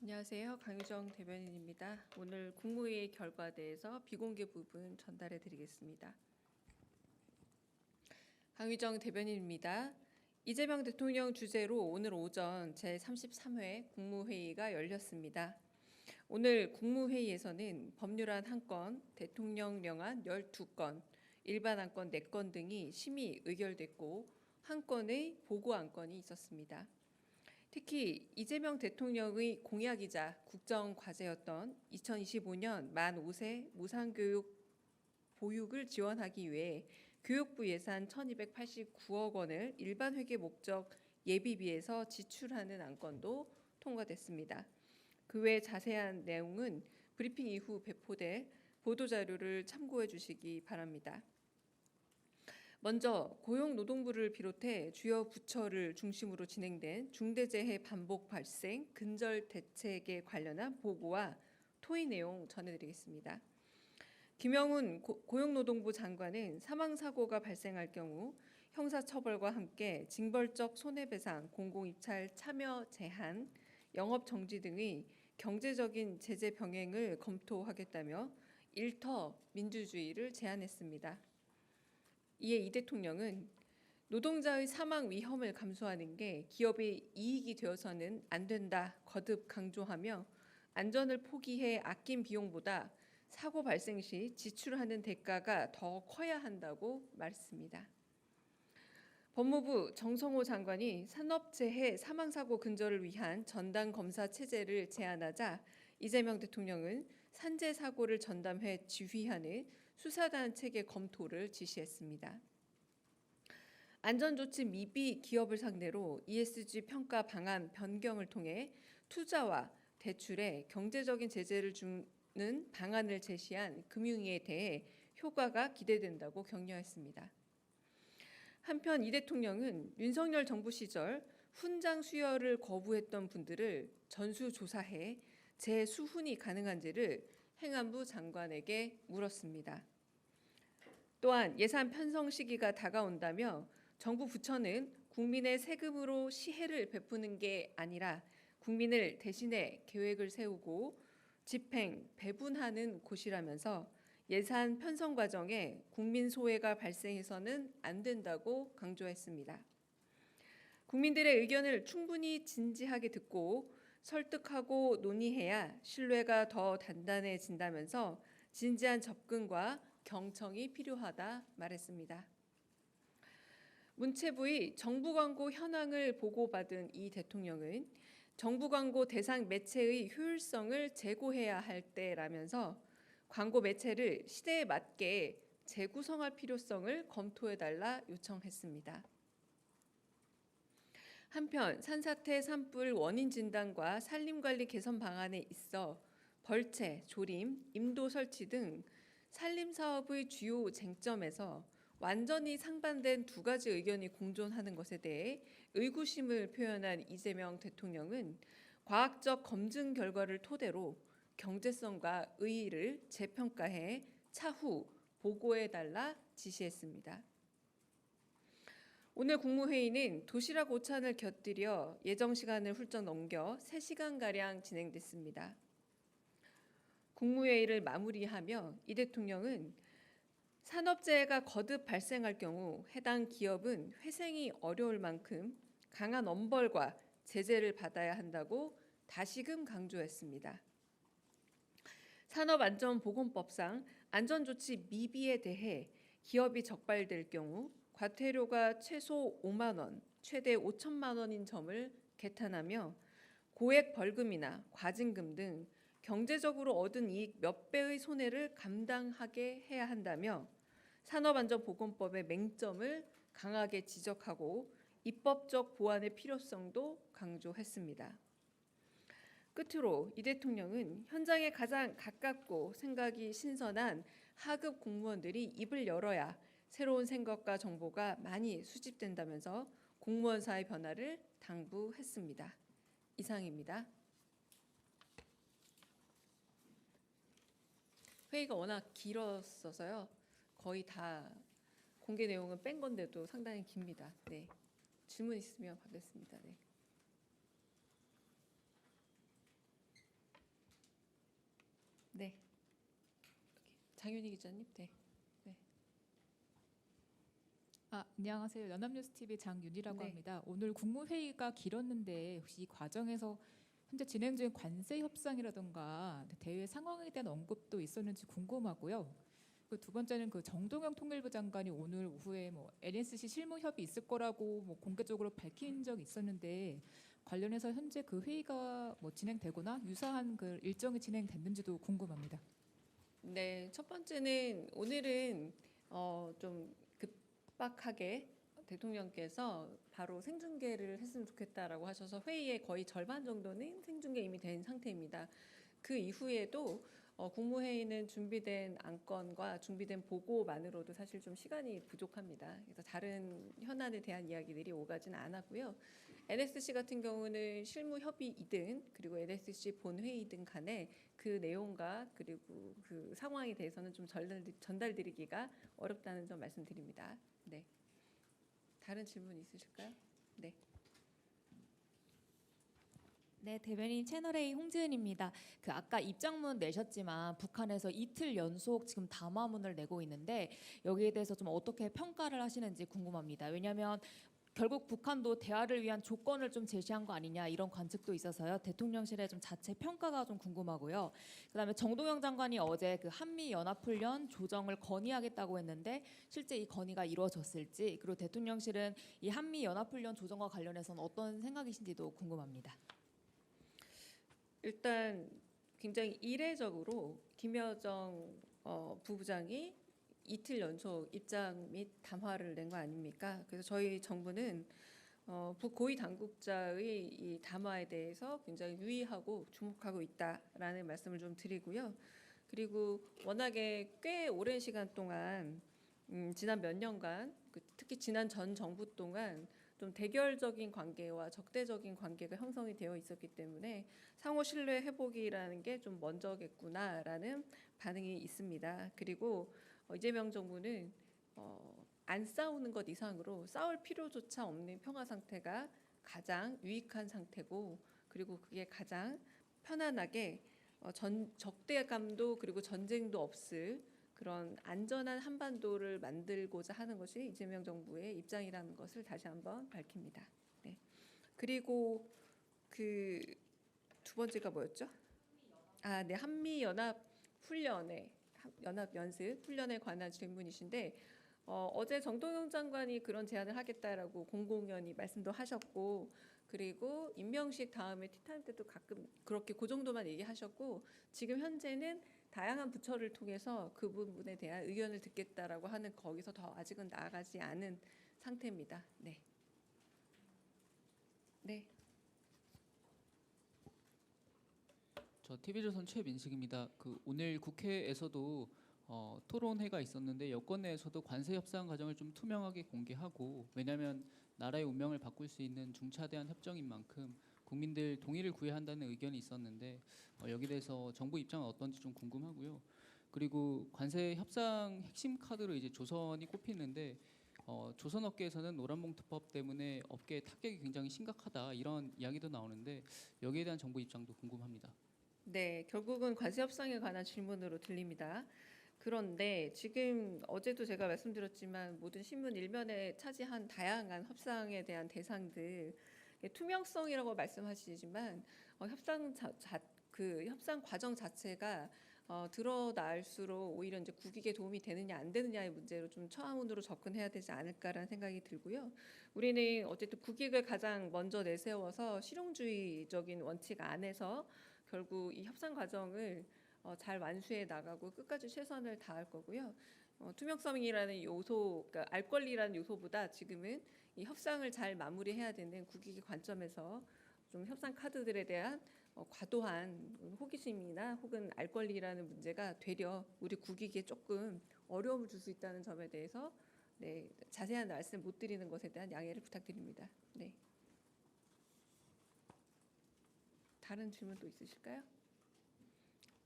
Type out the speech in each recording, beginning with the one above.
안녕하세요. 강유정 대변인입니다. 오늘 국무회의 결과에 대해서 비공개 부분 전달해 드리겠습니다. 강유정 대변인입니다. 이재명 대통령 주재로 오늘 오전 제33회 국무회의가 열렸습니다. 오늘 국무회의에서는 법률안 1건, 대통령령안 12건, 일반 안건 4건 등이 심의 의결됐고 한 건의 보고 안건이 있었습니다. 특히 이재명 대통령의 공약이자 국정과제였던 2025년 만 5세 무상교육 보육을 지원하기 위해 교육부 예산 1,289억 원을 일반 회계 목적 예비비에서 지출하는 안건도 통과됐습니다. 그 외 자세한 내용은 브리핑 이후 배포될 보도자료를 참고해 주시기 바랍니다. 먼저 고용노동부를 비롯해 주요 부처를 중심으로 진행된 중대재해 반복 발생 근절 대책에 관련한 보고와 토의 내용 전해드리겠습니다. 김영훈 고용노동부 장관은 사망사고가 발생할 경우 형사처벌과 함께 징벌적 손해배상, 공공입찰 참여 제한, 영업정지 등의 경제적인 제재 병행을 검토하겠다며 일터 민주주의를 제안했습니다. 이에 이 대통령은 노동자의 사망 위험을 감수하는 게 기업의 이익이 되어서는 안 된다 거듭 강조하며 안전을 포기해 아낀 비용보다 사고 발생 시 지출하는 대가가 더 커야 한다고 말했습니다. 법무부 정성호 장관이 산업재해 사망사고 근절을 위한 전담검사 체제를 제안하자 이재명 대통령은 산재사고를 전담해 지휘하는 수사단 체계 검토를 지시했습니다. 안전조치 미비 기업을 상대로 ESG 평가 방안 변경을 통해 투자와 대출에 경제적인 제재를 주는 방안을 제시한 금융위에 대해 효과가 기대된다고 격려했습니다. 한편 이 대통령은 윤석열 정부 시절 훈장 수여를 거부했던 분들을 전수조사해 재수훈이 가능한지를 행안부 장관에게 물었습니다. 또한 예산 편성 시기가 다가온다며 정부 부처는 국민의 세금으로 시혜를 베푸는 게 아니라 국민을 대신해 계획을 세우고 집행, 배분하는 곳이라면서 예산 편성 과정에 국민 소외가 발생해서는 안 된다고 강조했습니다. 국민들의 의견을 충분히 진지하게 듣고 설득하고 논의해야 신뢰가 더 단단해진다면서 진지한 접근과 경청이 필요하다 말했습니다. 문체부의 정부 광고 현황을 보고받은 이 대통령은 정부 광고 대상 매체의 효율성을 제고해야 할 때라면서 광고 매체를 시대에 맞게 재구성할 필요성을 검토해달라 요청했습니다. 한편 산사태 산불 원인 진단과 산림관리 개선 방안에 있어 벌채, 조림, 임도 설치 등 산림사업의 주요 쟁점에서 완전히 상반된 두 가지 의견이 공존하는 것에 대해 의구심을 표현한 이재명 대통령은 과학적 검증 결과를 토대로 경제성과 의의를 재평가해 차후 보고해달라 지시했습니다. 오늘 국무회의는 도시락 오찬을 곁들여 예정 시간을 훌쩍 넘겨 3시간가량 진행됐습니다. 국무회의를 마무리하며 이 대통령은 산업재해가 거듭 발생할 경우 해당 기업은 회생이 어려울 만큼 강한 엄벌과 제재를 받아야 한다고 다시금 강조했습니다. 산업안전보건법상 안전조치 미비에 대해 기업이 적발될 경우 과태료가 최소 5만 원, 최대 5천만 원인 점을 개탄하며 고액 벌금이나 과징금 등 경제적으로 얻은 이익 몇 배의 손해를 감당하게 해야 한다며 산업안전보건법의 맹점을 강하게 지적하고 입법적 보완의 필요성도 강조했습니다. 끝으로 이 대통령은 현장에 가장 가깝고 생각이 신선한 하급 공무원들이 입을 열어야 새로운 생각과 정보가 많이 수집된다면서 공무원사의 변화를 당부했습니다. 이상입니다. 회의가 워낙 길었어서요. 거의 다 공개 내용은 뺀 건데도 상당히 깁니다. 네. 질문 있으면 받겠습니다. 네. 네. 장윤희 기자님. 네. 네. 안녕하세요. 연합뉴스TV 장윤희라고 네. 합니다. 오늘 국무회의가 길었는데 혹시 이 과정에서 현재 진행 중인 관세 협상이라던가 대외 상황에 대한 언급도 있었는지 궁금하고요. 그 두 번째는 그 정동영 통일부 장관이 오늘 오후에 뭐 NSC 실무 협의 있을 거라고 뭐 공개적으로 밝힌 적이 있었는데 관련해서 현재 그 회의가 뭐 진행되거나 유사한 그 일정이 진행됐는지도 궁금합니다. 네. 첫 번째는 오늘은 좀 급박하게 대통령께서 바로 생중계를 했으면 좋겠다라고 하셔서 회의의 거의 절반 정도는 생중계 이미 된 상태입니다. 그 이후에도 국무회의는 준비된 안건과 준비된 보고만으로도 사실 좀 시간이 부족합니다. 그래서 다른 현안에 대한 이야기들이 오가지는 않았고요. NSC 같은 경우는 실무 협의이든 그리고 NSC 본회의든 간에 그 내용과 그리고 그 상황에 대해서는 좀 전달드리기가 어렵다는 점 말씀드립니다. 네. 다른 질문 있으실까요? 네. 네, 대변인 채널A 홍지은입니다. 그 아까 입장문 내셨지만 북한에서 이틀 연속 지금 담화문을 내고 있는데 여기에 대해서 좀 어떻게 평가를 하시는지 궁금합니다. 왜냐하면 결국 북한도 대화를 위한 조건을 좀 제시한 거 아니냐 이런 관측도 있어서요. 대통령실의 좀 자체 평가가 좀 궁금하고요. 그다음에 정동영 장관이 어제 그 한미 연합훈련 조정을 건의하겠다고 했는데 실제 이 건의가 이루어졌을지 그리고 대통령실은 이 한미 연합훈련 조정과 관련해서는 어떤 생각이신지도 궁금합니다. 일단 굉장히 이례적으로 김여정 부부장이 이틀 연속 입장 및 담화를 낸 거 아닙니까? 그래서 저희 정부는 고위 당국자의 이 담화에 대해서 굉장히 유의하고 주목하고 있다라는 말씀을 좀 드리고요. 그리고 워낙에 꽤 오랜 시간 동안 지난 몇 년간 특히 지난 전 정부 동안 좀 대결적인 관계와 적대적인 관계가 형성이 되어 있었기 때문에 상호 신뢰 회복이라는 게 좀 먼저겠구나라는 반응이 있습니다. 그리고 이재명 정부는 안 싸우는 것 이상으로 싸울 필요조차 없는 평화 상태가 가장 유익한 상태고 그리고 그게 가장 편안하게 적대감도 그리고 전쟁도 없을 그런 안전한 한반도를 만들고자 하는 것이 이재명 정부의 입장이라는 것을 다시 한번 밝힙니다. 네. 그리고 그 두 번째가 뭐였죠? 네, 한미 연합 훈련에 연합 연습 훈련에 관한 질문이신데 어제 정동영 장관이 그런 제안을 하겠다라고 공공연히 말씀도 하셨고 그리고 임명식 다음에 티타임 때도 가끔 그렇게 그 정도만 얘기하셨고 지금 현재는 다양한 부처를 통해서 그 부분에 대한 의견을 듣겠다라고 하는 거기서 더 아직은 나아가지 않은 상태입니다. 네. 네. 저 TV조선 최민식입니다. 그 오늘 국회에서도 토론회가 있었는데 여권 내에서도 관세 협상 과정을 좀 투명하게 공개하고 왜냐하면 나라의 운명을 바꿀 수 있는 중차대한 협정인 만큼 국민들 동의를 구해야 한다는 의견이 있었는데 여기 대해서 정부 입장은 어떤지 좀 궁금하고요. 그리고 관세 협상 핵심 카드로 이제 조선이 꼽히는데 조선업계에서는 노란봉투법 때문에 업계 타격이 굉장히 심각하다 이런 이야기도 나오는데 여기에 대한 정부 입장도 궁금합니다. 네, 결국은 관세 협상에 관한 질문으로 들립니다. 그런데 지금 어제도 제가 말씀드렸지만 모든 신문 일면에 차지한 다양한 협상에 대한 대상들 투명성이라고 말씀하시지만 그 협상 과정 자체가 드러날수록 오히려 이제 국익에 도움이 되느냐 안 되느냐의 문제로 좀 처음으로 접근해야 되지 않을까라는 생각이 들고요. 우리는 어쨌든 국익을 가장 먼저 내세워서 실용주의적인 원칙 안에서 결국 이 협상 과정을 잘 완수해 나가고 끝까지 최선을 다할 거고요. 투명성이라는 요소, 그러니까 알 권리라는 요소보다 지금은 이 협상을 잘 마무리해야 되는 국익의 관점에서 좀 협상 카드들에 대한 과도한 호기심이나 혹은 알 권리라는 문제가 되려 우리 국익에 조금 어려움을 줄 수 있다는 점에 대해서 네, 자세한 말씀 못 드리는 것에 대한 양해를 부탁드립니다. 네. 다른 질문 또 있으실까요?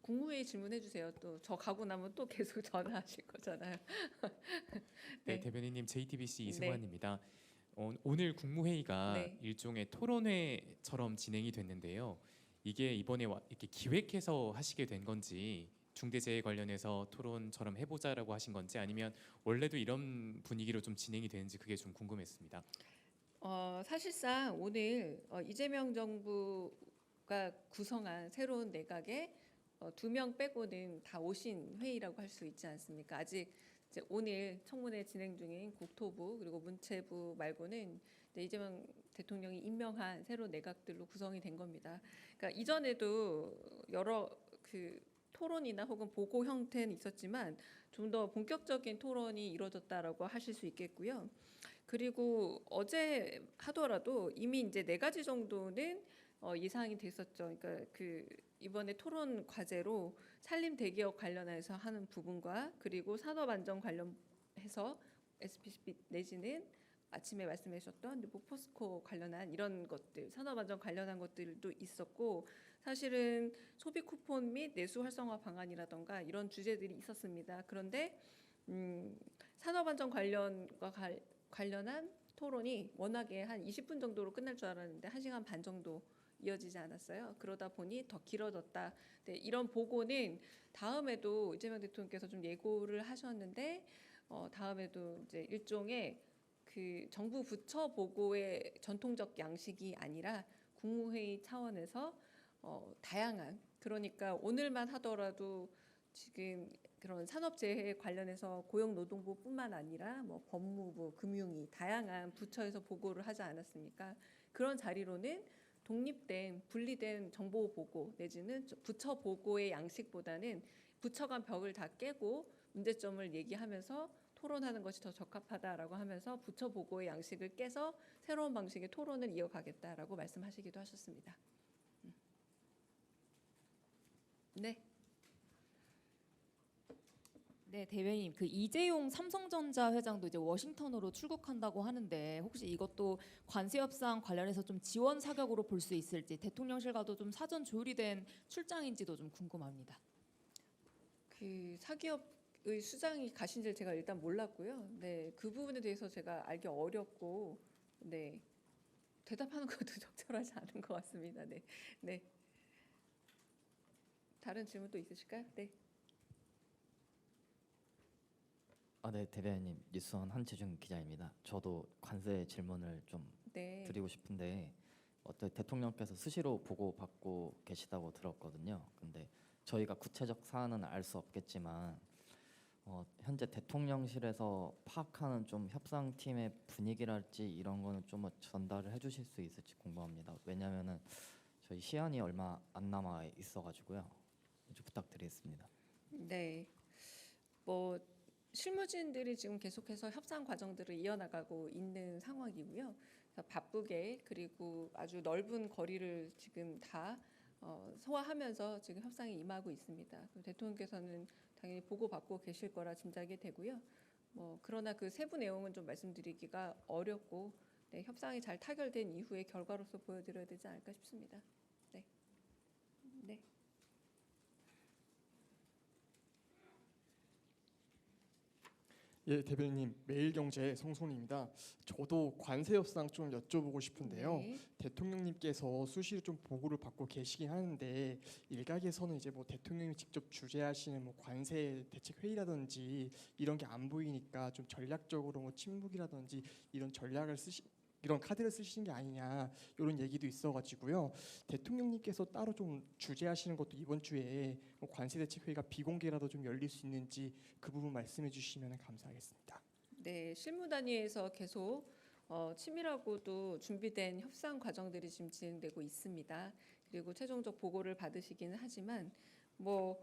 국무회의 질문해 주세요. 또 저 가고 나면 또 계속 전화하실 거잖아요. 네, 네. 대변인님 JTBC 네. 이승환입니다. 오늘 국무회의가 네. 일종의 토론회처럼 진행이 됐는데요. 이게 이번에 이렇게 기획해서 하시게 된 건지 중대재해 관련해서 토론처럼 해보자라고 하신 건지 아니면 원래도 이런 분위기로 좀 진행이 되는지 그게 좀 궁금했습니다. 사실상 오늘 이재명 정부가 구성한 새로운 내각에 2명 빼고는 다 오신 회의라고 할 수 있지 않습니까? 아직 이제 오늘 청문회 진행 중인 국토부 그리고 문체부 말고는 이제 이재명 대통령이 임명한 새로운 내각들로 구성이 된 겁니다. 그러니까 이전에도 여러 그 토론이나 혹은 보고 형태는 있었지만 좀 더 본격적인 토론이 이루어졌다라고 하실 수 있겠고요. 그리고 어제 하더라도 이미 이제 4가지 정도는 예상이 됐었죠. 그러니까 그 이번에 토론 과제로 산림 대기업 관련해서 하는 부분과 그리고 산업 안전 관련해서 SPC 내지는 아침에 말씀해 주셨던 뭐 포스코 관련한 이런 것들, 산업 안전 관련한 것들도 있었고 사실은 소비 쿠폰 및 내수 활성화 방안이라던가 이런 주제들이 있었습니다. 그런데 산업 안전 관련한 토론이 워낙에 한 20분 정도로 끝날 줄 알았는데 1시간 반 정도 이어지지 않았어요. 그러다 보니 더 길어졌다. 네, 이런 보고는 다음에도 이재명 대통령께서 좀 예고를 하셨는데 다음에도 이제 일종의 그 정부 부처 보고의 전통적 양식이 아니라 국무회의 차원에서 다양한 그러니까 오늘만 하더라도 지금 그런 산업재해 관련해서 고용노동부뿐만 아니라 뭐 법무부, 금융위 다양한 부처에서 보고를 하지 않았습니까? 그런 자리로는 독립된 분리된 정보 보고 내지는 부처 보고의 양식보다는 부처 간 벽을 다 깨고 문제점을 얘기하면서 토론하는 것이 더 적합하다라고 하면서 부처 보고의 양식을 깨서 새로운 방식의 토론을 이어가겠다라고 말씀하시기도 하셨습니다. 네. 네, 대변인 그 이재용 삼성전자 회장도 이제 워싱턴으로 출국한다고 하는데 혹시 이것도 관세 협상 관련해서 좀 지원 사격으로 볼 수 있을지 대통령실과도 좀 사전 조율이 된 출장인지도 좀 궁금합니다. 그 사기업의 수장이 가신지를 제가 일단 몰랐고요. 네, 그 부분에 대해서 제가 알기 어렵고, 네, 대답하는 것도 적절하지 않은 것 같습니다. 네, 네. 다른 질문 또 있으실까요? 네. 네, 대변인님 뉴스원 한채중 기자입니다. 저도 관세 질문을 좀 네. 드리고 싶은데 대통령께서 수시로 보고 받고 계시다고 들었거든요. 근데 저희가 구체적 사안은 알 수 없겠지만 현재 대통령실에서 파악하는 좀 협상팀의 분위기랄지 이런 거는 좀 전달을 해주실 수 있을지 궁금합니다. 왜냐하면은 저희 시한이 얼마 안 남아 있어가지고요. 좀 부탁드리겠습니다. 네. 뭐 실무진들이 지금 계속해서 협상 과정들을 이어나가고 있는 상황이고요. 그래서 바쁘게 그리고 아주 넓은 거리를 지금 다 소화하면서 지금 협상에 임하고 있습니다. 대통령께서는 당연히 보고받고 계실 거라 짐작이 되고요. 뭐 그러나 그 세부 내용은 좀 말씀드리기가 어렵고 네, 협상이 잘 타결된 이후의 결과로서 보여드려야 되지 않을까 싶습니다. 네. 네. 예, 대변인님 매일경제 성손입니다. 저도 관세 협상 좀 여쭤보고 싶은데요. 네. 대통령님께서 수시로 좀 보고를 받고 계시긴 하는데 일각에서는 이제 뭐 대통령이 직접 주재하시는 뭐 관세 대책 회의라든지 이런 게 안 보이니까 좀 전략적으로 뭐 침묵이라든지 이런 카드를 쓰시는 게 아니냐 이런 얘기도 있어가지고요. 대통령님께서 따로 좀 주재하시는 것도 이번 주에 뭐 관세 대책 회의가 비공개라도 좀 열릴 수 있는지 그 부분 말씀해 주시면 감사하겠습니다. 네, 실무 단위에서 계속 치밀하고도 준비된 협상 과정들이 지금 진행되고 있습니다. 그리고 최종적 보고를 받으시기는 하지만 뭐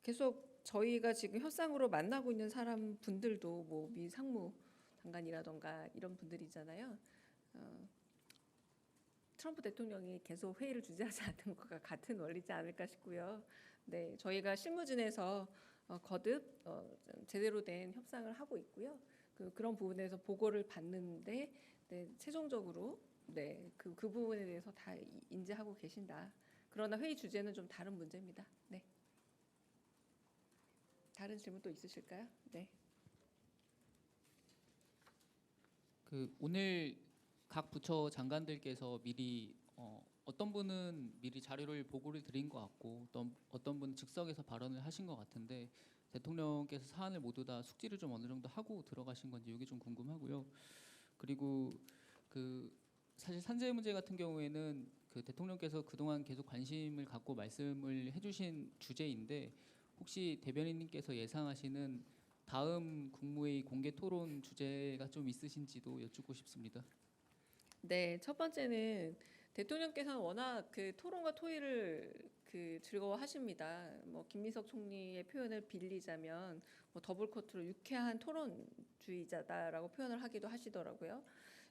계속 저희가 지금 협상으로 만나고 있는 사람 분들도 뭐 미 상무 장관이라던가 이런 분들이잖아요. 트럼프 대통령이 계속 회의를 주재하지 않는 것과 같은 원리지 않을까 싶고요. 네, 저희가 실무진에서 거듭 제대로 된 협상을 하고 있고요. 그런 부분에서 보고를 받는데 네, 최종적으로 네, 그 부분에 대해서 다 인지하고 계신다. 그러나 회의 주제는 좀 다른 문제입니다. 네. 다른 질문 또 있으실까요? 네. 그 오늘 각 부처 장관들께서 미리 어떤 분은 미리 자료를 보고를 드린 것 같고 어떤 분은 즉석에서 발언을 하신 것 같은데 대통령께서 사안을 모두 다 숙지를 좀 어느 정도 하고 들어가신 건지 이게 좀 궁금하고요. 그리고 그 사실 산재 문제 같은 경우에는 그 대통령께서 그동안 계속 관심을 갖고 말씀을 해주신 주제인데 혹시 대변인님께서 예상하시는 다음 국무회의 공개 토론 주제가 좀 있으신지도 여쭙고 싶습니다. 네, 첫 번째는 대통령께서는 워낙 그 토론과 토의를 즐거워하십니다. 뭐 김민석 총리의 표현을 빌리자면 뭐 더블 코트로 유쾌한 토론주의자다라고 표현을 하기도 하시더라고요.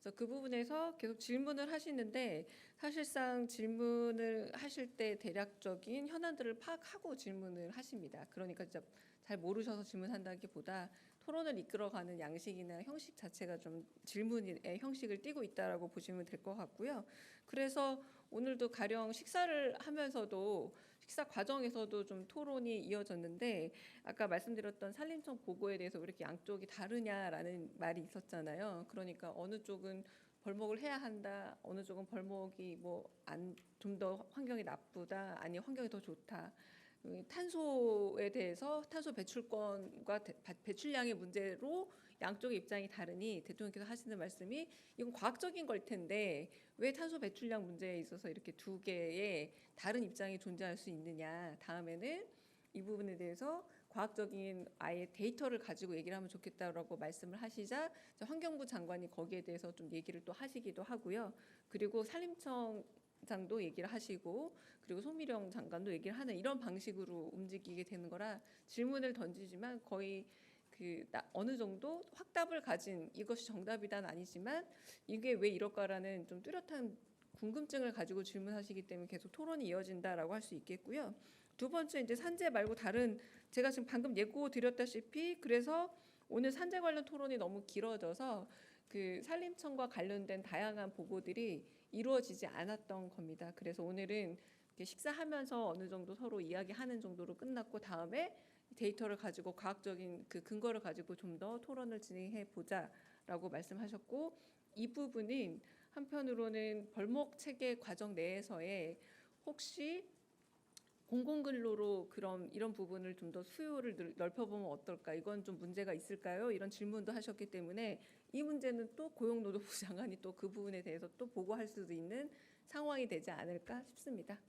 그래서 그 부분에서 계속 질문을 하시는데 사실상 질문을 하실 때 대략적인 현안들을 파악하고 질문을 하십니다. 그러니까 진짜 잘 모르셔서 질문한다기보다 토론을 이끌어가는 양식이나 형식 자체가 좀 질문의 형식을 띠고 있다라고 보시면 될 것 같고요. 그래서 오늘도 가령 식사를 하면서도 식사 과정에서도 좀 토론이 이어졌는데 아까 말씀드렸던 산림청 보고에 대해서 왜 이렇게 양쪽이 다르냐라는 말이 있었잖아요. 그러니까 어느 쪽은 벌목을 해야 한다, 어느 쪽은 벌목이 뭐 좀 더 환경이 나쁘다, 아니 환경이 더 좋다. 탄소에 대해서 탄소 배출권과 배출량의 문제로 양쪽의 입장이 다르니 대통령께서 하시는 말씀이 이건 과학적인 걸 텐데 왜 탄소 배출량 문제에 있어서 이렇게 두 개의 다른 입장이 존재할 수 있느냐. 다음에는 이 부분에 대해서 과학적인 아예 데이터를 가지고 얘기를 하면 좋겠다라고 말씀을 하시자 환경부 장관이 거기에 대해서 좀 얘기를 또 하시기도 하고요. 그리고 산림청 장도 얘기를 하시고 그리고 송미령 장관도 얘기를 하는 이런 방식으로 움직이게 되는 거라 질문을 던지지만 거의 어느 정도 확답을 가진 이것이 정답이다는 아니지만 이게 왜 이럴까라는 좀 뚜렷한 궁금증을 가지고 질문하시기 때문에 계속 토론이 이어진다라고 할 수 있겠고요. 두 번째 이제 산재 말고 다른 제가 지금 방금 예고 드렸다시피 그래서 오늘 산재 관련 토론이 너무 길어져서 그 산림청과 관련된 다양한 보고들이 이루어지지 않았던 겁니다. 그래서 오늘은 식사하면서 어느 정도 서로 이야기하는 정도로 끝났고 다음에 데이터를 가지고 과학적인 그 근거를 가지고 좀 더 토론을 진행해 보자라고 말씀하셨고 이 부분은 한편으로는 벌목 체계 과정 내에서의 혹시 공공근로로 그런 이런 부분을 좀 더 수요를 넓혀보면 어떨까? 이건 좀 문제가 있을까요? 이런 질문도 하셨기 때문에 이 문제는 또 고용노동부 장관이 또 그 부분에 대해서 또 보고할 수도 있는 상황이 되지 않을까 싶습니다.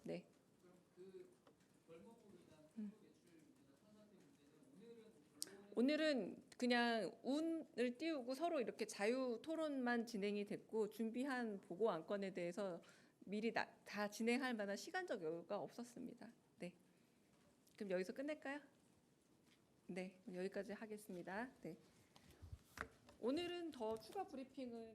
네. 오늘은 그냥 운을 띄우고 서로 이렇게 자유 토론만 진행이 됐고 준비한 보고 안건에 대해서 미리 다 진행할 만한 시간적 여유가 없었습니다. 네. 그럼 여기서 끝낼까요? 네. 여기까지 하겠습니다. 네. 오늘은 더 추가 브리핑은